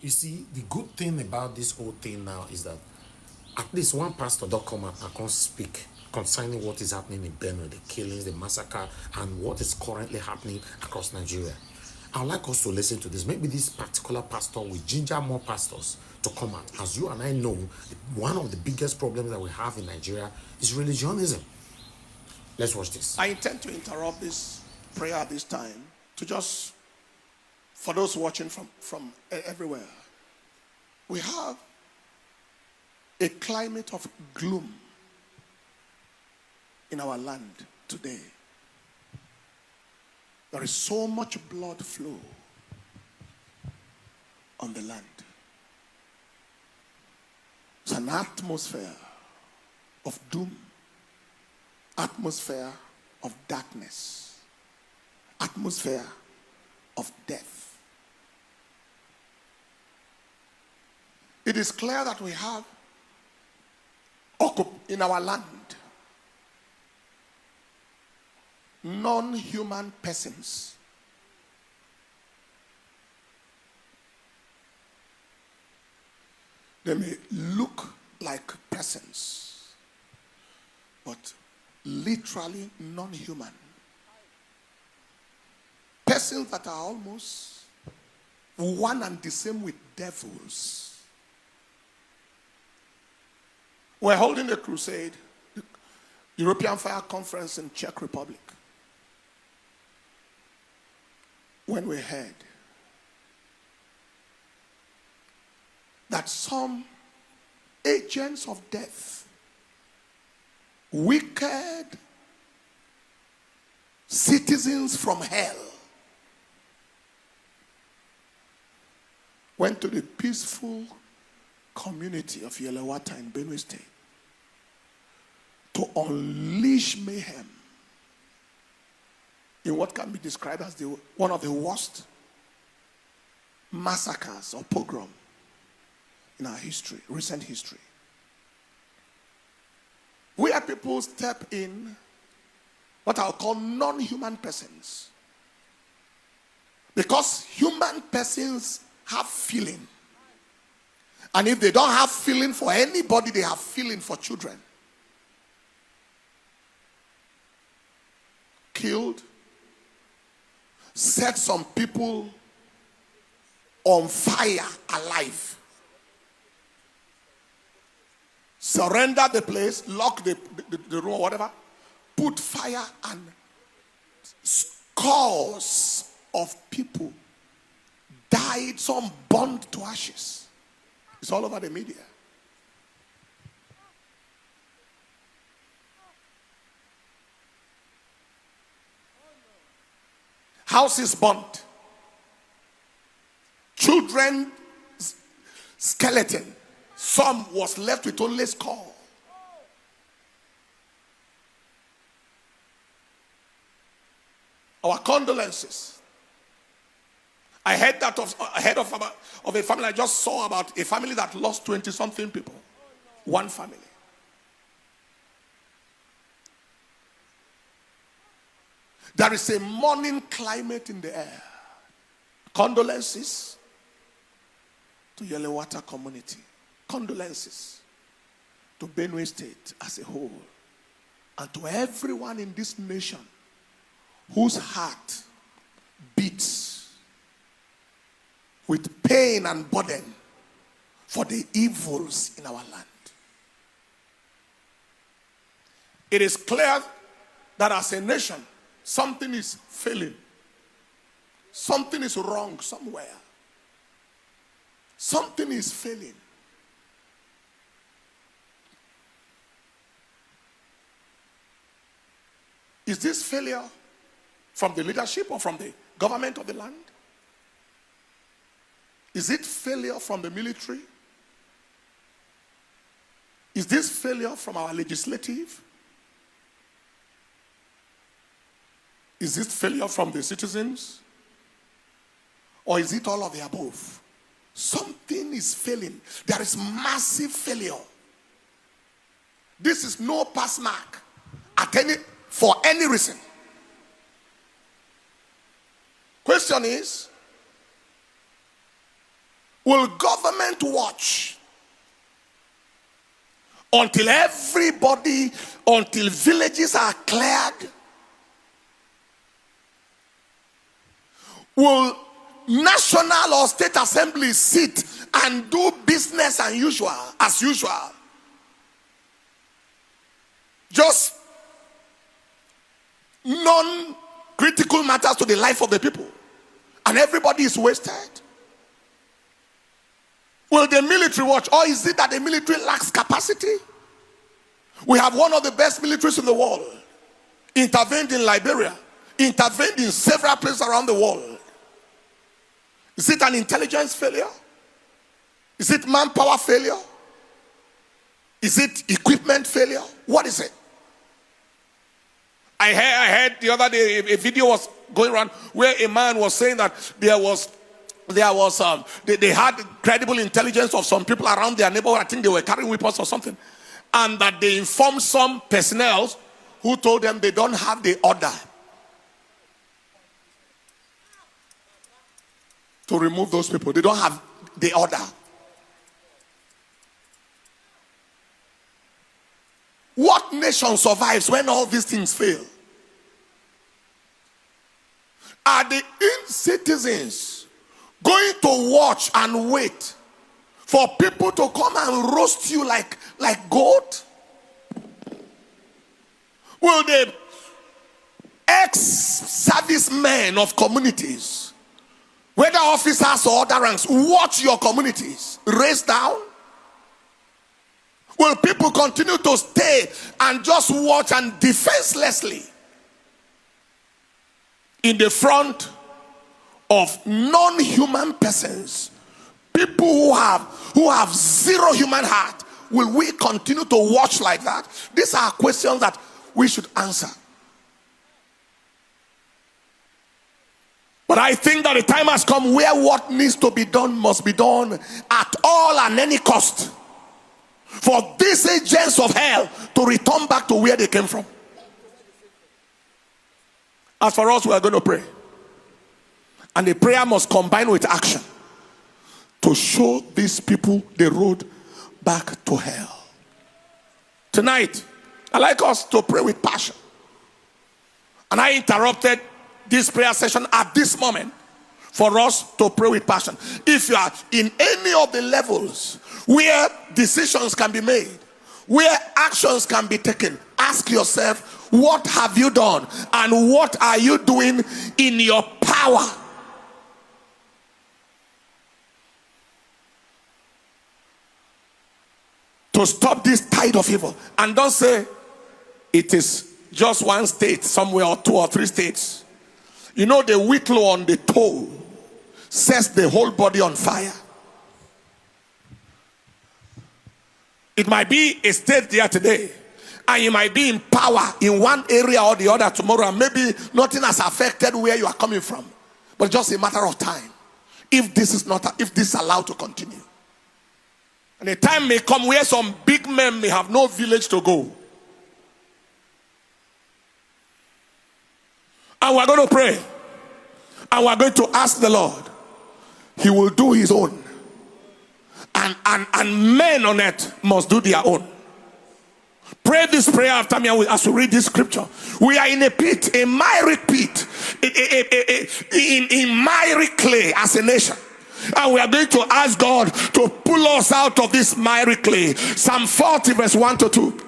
You see, the good thing about this whole thing now is that at least one pastor don't come out and can speak concerning what is happening in Benue, the killings, the massacre, and what is currently happening across Nigeria. I'd like us to listen to this. Maybe this particular pastor will ginger more pastors to come out. As you and I know, one of the biggest problems that we have in Nigeria is religionism. Let's watch this. I intend to interrupt this prayer at this time to just, for those watching from everywhere, we have a climate of gloom in our land today. There is so much blood flow on the land. It's an atmosphere of doom, atmosphere of darkness, atmosphere of death. It is clear that we have in our land non-human persons. They may look like persons, but literally non-human. Persons that are almost one and the same with devils. We're holding a crusade, the European Fire Conference in Czech Republic, when we heard that some agents of death, wicked citizens from hell, went to the peaceful community of Yelewata in Benue State to unleash mayhem in what can be described as one of the worst massacres or pogrom in our history, recent history. Where people step in what I'll call non-human persons. Because human persons have feeling. And if they don't have feeling for anybody, they have feeling for children. Killed, set some people on fire alive. Surrender the place, lock the room or whatever, put fire, and scores of people died, some burned to ashes. It's all over the media. Houses burnt. Children skeleton. Some was left with only skull. Our condolences. I heard that of a family. I just saw about a family that lost 20-something people. One family. There is a mourning climate in the air. Condolences to Yelewata community. Condolences to Benue State as a whole. And to everyone in this nation whose heart beats with pain and burden for the evils in our land. It is clear that as a nation, something is failing. Something is wrong somewhere. Something is failing. Is this failure from the leadership or from the government of the land? Is it failure from the military? Is this failure from our legislative? Is it failure from the citizens? Or is it all of the above? Something is failing. There is massive failure. This is no pass mark for any reason. Question is, will government watch until everybody, until villages are cleared? Will national or state assemblies sit and do business as usual? Just non-critical matters to the life of the people, and everybody is wasted? Will the military watch, or is it that the military lacks capacity? We have one of the best militaries in the world, intervened in Liberia, intervened in several places around the world. Is it an intelligence failure? Is it manpower failure? Is it equipment failure? What is it? I heard the other day a video was going around where a man was saying that they had credible intelligence of some people around their neighborhood. I think they were carrying weapons or something, and that they informed some personnel who told them they don't have the order to remove those people. They don't have the order. What nation survives when all these things fail? Are the citizens going to watch and wait for people to come and roast you like goat? Will the ex-servicemen of communities, whether officers or other ranks, watch your communities race down? Will people continue to stay and just watch and defenselessly in the front of non-human persons, people who have zero human heart? Will we continue to watch like that? These are questions that we should answer. But I think that the time has come where what needs to be done must be done at all and any cost, for these agents of hell to return back to where they came from. As for us, we are going to pray. And the prayer must combine with action to show these people the road back to hell. Tonight, I'd like us to pray with passion. And I interrupted this prayer session at this moment for us to pray with passion. If you are in any of the levels where decisions can be made, where actions can be taken, ask yourself, what have you done and what are you doing in your power to stop this tide of evil? And don't say it is just one state somewhere or two or three states. You know, the whitlow on the toe sets the whole body on fire. It might be a state there today, and you might be in power in one area or the other tomorrow, and maybe nothing has affected where you are coming from, but just a matter of time if this is allowed to continue. And a time may come where some big men may have no village to go. And we're going to pray. And we're going to ask the Lord. He will do his own. And men on earth must do their own. Pray this prayer after me as we read this scripture. We are in a pit, a miry pit, in miry clay as a nation. And we are going to ask God to pull us out of this miry clay. Psalm 40 verse 1 to 2.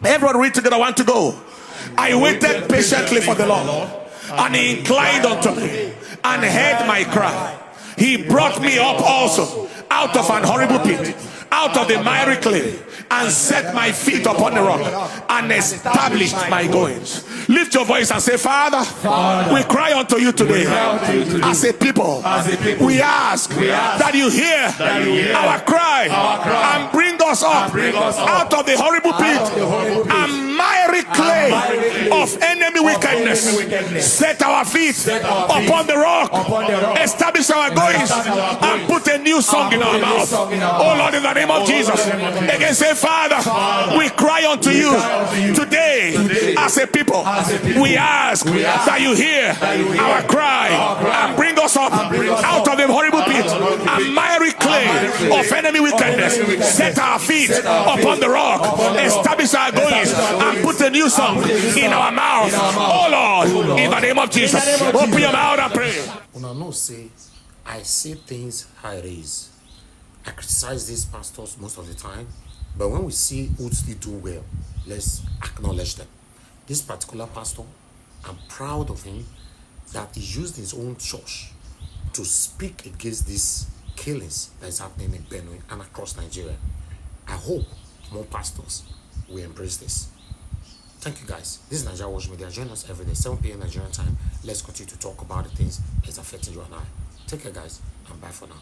Everyone read together. 1 to go. I waited patiently for the Lord, and he inclined unto me and heard my cry. He brought me up also out of an horrible pit, out of the miry clay, and set my feet upon the rock, and established my goings. Lift your voice and say, Father, we cry unto you today as a people. We ask that you hear our cry and bring us up out of the horrible pit and miry clay of enemy wickedness. Set our feet upon the rock. Establish our goings and put a new song in our mouth. Oh Lord, in the name of Jesus. Again, say, Father, we cry unto you today as a people. We ask that you hear our cry and bring us up out of the horrible pit and miry clay of enemy wickedness. Set our feet upon the rock. Establish our goings and put a new song in our mouth. Oh Lord, in the name of Jesus. Open your mouth and pray. Una know say I say things how it is. I criticize these pastors most of the time, but when we see who still do well, let's acknowledge them. This particular pastor, I'm proud of him that he used his own church to speak against these killings that is happening in Benue and across Nigeria. I hope more pastors will embrace this. Thank you guys. This is Nigeria Watch Media. Join us every day, 7 p.m. Nigerian time. Let's continue to talk about the things that's affecting you and I. Take care guys, and bye for now.